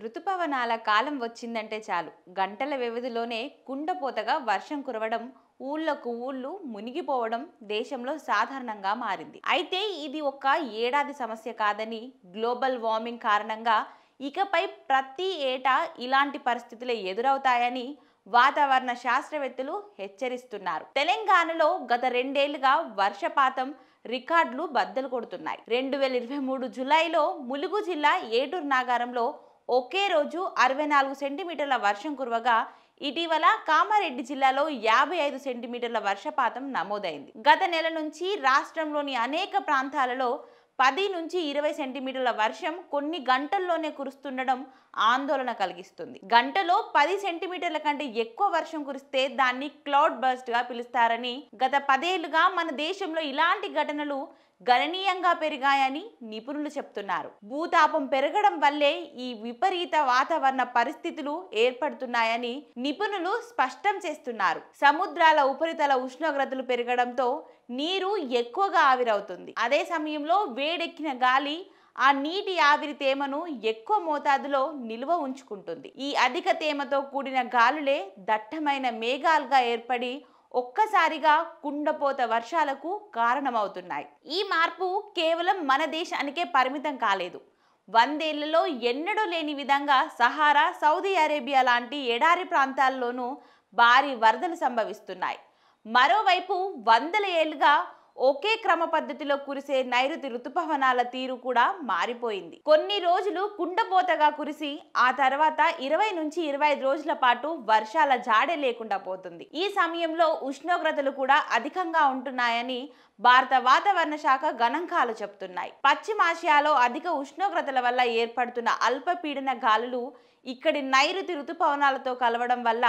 ఋతుపవనాల కాలం వచ్చిందంటే చాలు గంటల వ్యవధిలోనే కుండపోతగా వర్షం కురవడం, ఊళ్ళకు ఊళ్ళు మునిగిపోవడం దేశంలో సాధారణంగా మారింది. అయితే ఇది ఒక్క ఏడాది సమస్య కాదని, గ్లోబల్ వార్మింగ్ కారణంగా ఇకపై ప్రతి ఏటా ఇలాంటి పరిస్థితులే ఎదురవుతాయని వాతావరణ శాస్త్రవేత్తలు హెచ్చరిస్తున్నారు. తెలంగాణలో గత రెండేళ్లుగా వర్షపాతం రికార్డులు బద్దలు కొడుతున్నాయి. 2023 జూలైలో ములుగు జిల్లా ఏటూరు నాగారంలో ఒకే రోజు 64 సెంటీమీటర్ల వర్షం కురవగా, ఇటీవల కామారెడ్డి జిల్లాలో 55 సెంటీమీటర్ల వర్షపాతం నమోదైంది. గత నెల నుంచి రాష్ట్రంలోని అనేక ప్రాంతాలలో 10 నుంచి 20 సెంటీమీటర్ల వర్షం కొన్ని గంటల్లోనే కురుస్తుండడం ఆందోళన కలిగిస్తుంది. గంటలో 10 సెంటీమీటర్ల కంటే ఎక్కువ వర్షం కురిస్తే దాన్ని క్లౌడ్ బర్స్ట్ గా పిలుస్తారని, గత 10 ఏళ్లుగా మన దేశంలో ఇలాంటి ఘటనలు గణనీయంగా పెరిగాయని నిపుణులు చెప్తున్నారు. భూతాపం పెరగడం వల్లే ఈ విపరీత వాతావరణ పరిస్థితులు ఏర్పడుతున్నాయని నిపుణులు స్పష్టం చేస్తున్నారు. సముద్రాల ఉపరితల ఉష్ణోగ్రతలు పెరగడంతో నీరు ఎక్కువగా ఆవిరవుతుంది. అదే సమయంలో వేడెక్కిన గాలి ఆ నీటి ఆవిరి తేమను ఎక్కువ మోతాదులో నిల్వ ఉంచుకుంటుంది. ఈ అధిక తేమతో కూడిన గాలులే దట్టమైన మేఘాలుగా ఏర్పడి ఒక్కసారిగా కుండపోత వర్షాలకు కారణమవుతున్నాయి. ఈ మార్పు కేవలం మన దేశానికే పరిమితం కాలేదు. 100 ఏళ్లలో ఎన్నడూ లేని విధంగా సహారా, సౌదీ అరేబియా లాంటి ఎడారి ప్రాంతాల్లోనూ భారీ వరదలు సంభవిస్తున్నాయి. మరోవైపు వందల ఏళ్లుగా ఒకే క్రమ పద్ధతిలో కురిసే నైరుతి ఋతుపవనాల తీరు కూడా మారిపోయింది. కొన్ని రోజులు కుండపోతగా కురిసి ఆ తర్వాత 20 నుంచి 25 రోజుల పాటు వర్షాల జాడే లేకుండా పోతుంది. ఈ సమయంలో ఉష్ణోగ్రతలు కూడా అధికంగా ఉంటున్నాయని భారత వాతావరణ శాఖ గణాంకాలు చెబుతున్నాయి. పశ్చిమాసియాలో అధిక ఉష్ణోగ్రతల వల్ల ఏర్పడుతున్న అల్పపీడన గాలులు ఇక్కడి నైరుతి ఋతుపవనాలతో కలవడం వల్ల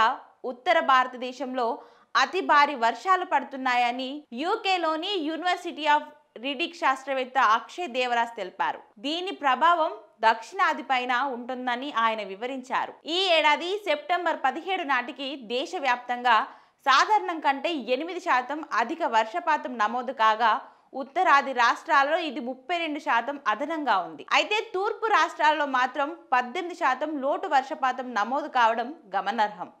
ఉత్తర భారతదేశంలో అతి భారీ వర్షాలు పడుతున్నాయని యూకేలోని యూనివర్సిటీ ఆఫ్ రిడిక్ శాస్త్రవేత్త అక్షయ్ దేవరాజ్ తెలిపారు. దీని ప్రభావం దక్షిణాదిపైన ఉంటుందని ఆయన వివరించారు. ఈ ఏడాది సెప్టెంబర్ 17 నాటికి దేశవ్యాప్తంగా సాధారణం కంటే 8% అధిక వర్షపాతం నమోదు కాగా, ఉత్తరాది రాష్ట్రాలలో ఇది 32% అదనంగా ఉంది. అయితే తూర్పు రాష్ట్రాల్లో మాత్రం 18% లోటు వర్షపాతం నమోదు కావడం గమనార్హం.